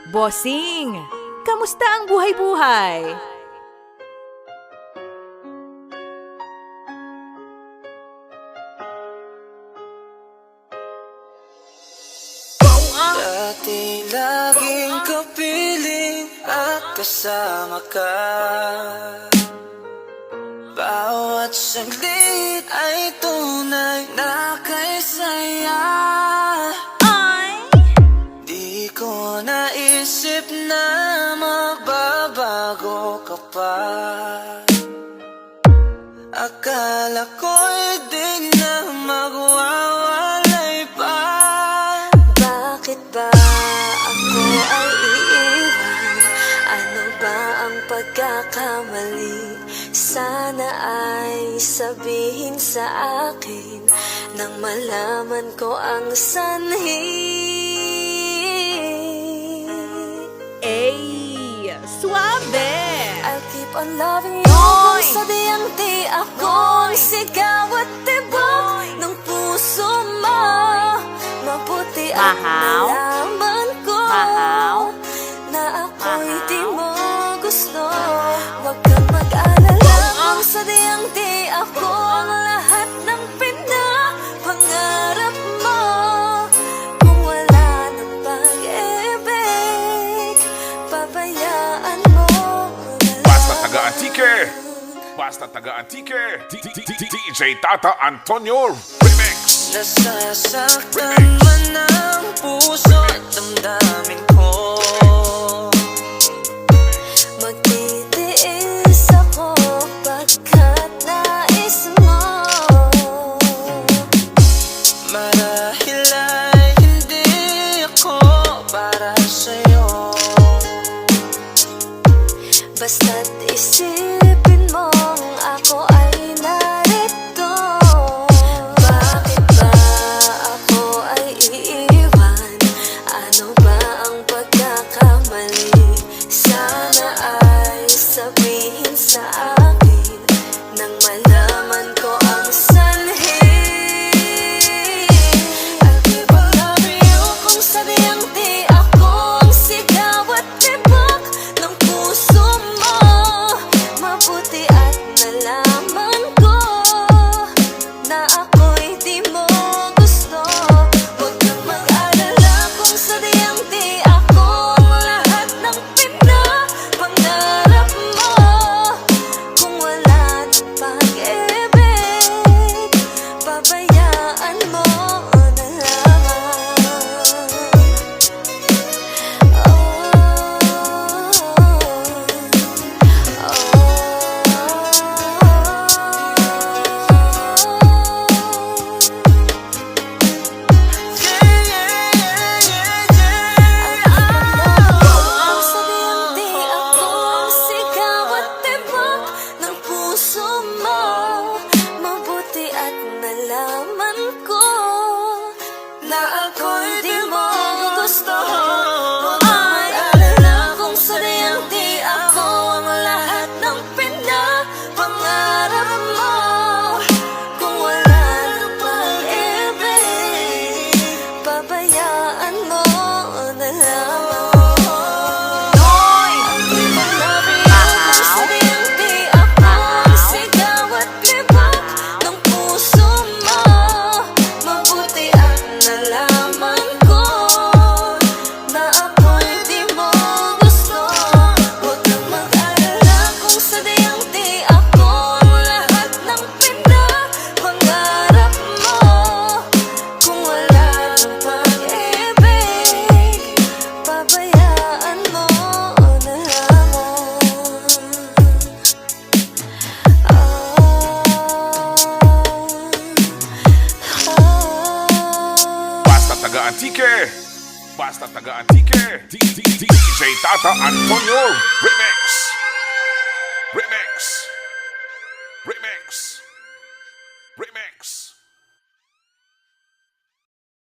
Bossing, kamusta ang buhay-buhay? Dati laging kapiling at kasama ka. Bawat saglit ay tunay na kay saya. Di ko naisip na magbabago ka pa. Akala ko'y di na magwawalay pa. Bakit ba ako ay iiwan? Ano ba ang pagkakamali? Sana ay sabihin sa akin nang malaman ko ang sanhi. Ey, suabe! I'll keep on loving you kung sadyang di ako sigaw at tibok ng puso mo. Mabuti ang nalaman ko na ako'y di mo gusto. Huwag kang mag-alala kung sadyang di ako ang lahat ng pinapangarap mo. Kung wala ng pag-ibig, pabayaan mo na lang. Basta taga-antike! Basta taga-antike! DJ Tata Antonio Remix! Nasasaktan man ang puso at damdamin ko. Magtitiis ako pagkat nais mo. Marahil ay hindi ako para sa'yo. Basta't isipin mong ako ay narito. Bakit ba ako ay iiwan? Ano ba ang pagkakamali? Sana ay sabihin sa akin nang malaman ko ang sanhi. I'll keep on loving you kung sadyang di ako ang sigaw at tibok ng puso mo. Mabuti at nalaman ko na ako'y di mo gusto. Huwag kang mag-alala kung sadyang di ako ang lahat ng pinapangarap mo. Kung wala ng pag-ibig, pabayaan mo na lang. Kung sadyang di ako ang sigaw at tibok ng puso mo, mabuti at nalaman ko na ako'y di mo gusto. Huwag kang mag-alala kung sadyang di ako ang lahat ng pinapangarap mo. Kung wala ng pag-ibig, pabayaan mo na lang. I'll keep on loving you kung sadyang di ako ang sigaw at tibok ng puso mo. Mabuti at nalaman ko na ako'y di mo gusto. Huwag kang mag-alala kung sadyang di ako ang lahat ng pinapangarap mo. Kung wala ng pag-ibig, pabayaan mo na lang. Basta taga-antike! Basta taga-antike! DJ Tata Antonio Remix!